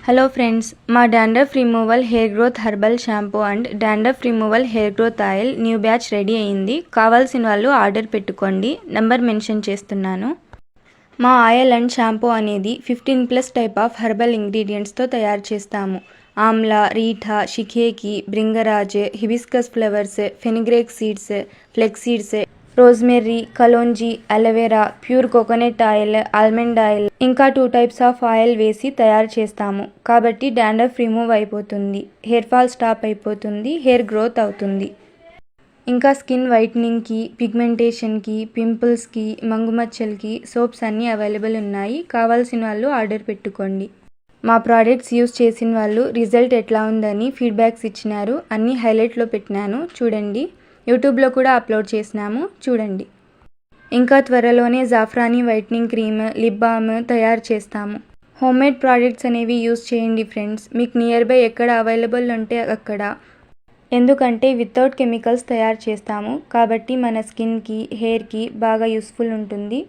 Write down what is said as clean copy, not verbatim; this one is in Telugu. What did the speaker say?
హలో ఫ్రెండ్స్, మా dandruff removal hair growth herbal shampoo and dandruff removal hair growth oil new batch ready అయింది. కావాల్సిన వాళ్ళు ఆర్డర్ పెట్టుకోండి. నెంబర్ మెన్షన్ చేస్తున్నాను. మా ఆయిల్ అండ్ షాంపూ అనేది 15+ టైప్ ఆఫ్ హెర్బల్ ఇంగ్రీడియంట్స్తో తయారు చేస్తాము. Amla, reetha, shikakai, bhringraj, hibiscus flowers, fenugreek seeds, flax seeds, rosemary, kalonji, aloe vera, pure coconut oil, almond oil, ఇంకా 2 టైప్స్ ఆఫ్ ఆయిల్ వేసి తయారు చేస్తాము. కాబట్టి డాండ్రఫ్ రిమూవ్ అయిపోతుంది, హెయిర్ ఫాల్ స్టాప్ అయిపోతుంది, హెయిర్ గ్రోత్ అవుతుంది. ఇంకా స్కిన్ వైట్నింగ్కి, పిగ్మెంటేషన్కి, పింపుల్స్కి, మంగుమచ్చలకి సోప్స్ అన్నీ అవైలబుల్ ఉన్నాయి. కావాల్సిన వాళ్ళు ఆర్డర్ పెట్టుకోండి. మా ప్రోడక్ట్స్ యూస్ చేసిన వాళ్ళు రిజల్ట్ ఎట్లా ఉందని ఫీడ్బ్యాక్స్ ఇచ్చినారు. అన్నీ హైలైట్లో పెట్టినాను, చూడండి. యూట్యూబ్లో కూడా అప్లోడ్ చేసినాము, చూడండి. ఇంకా త్వరలోనే zafrani whitening cream, lip balm తయారు చేస్తాము. హోమ్మేడ్ ప్రోడక్ట్స్ అనేవి యూస్ చేయండి ఫ్రెండ్స్. మీకు నియర్ బై ఎక్కడ అవైలబుల్ ఉంటే అక్కడ. ఎందుకంటే వితౌట్ కెమికల్స్ తయారు చేస్తాము కాబట్టి మన స్కిన్కి, హెయిర్కి బాగా యూస్ఫుల్ ఉంటుంది.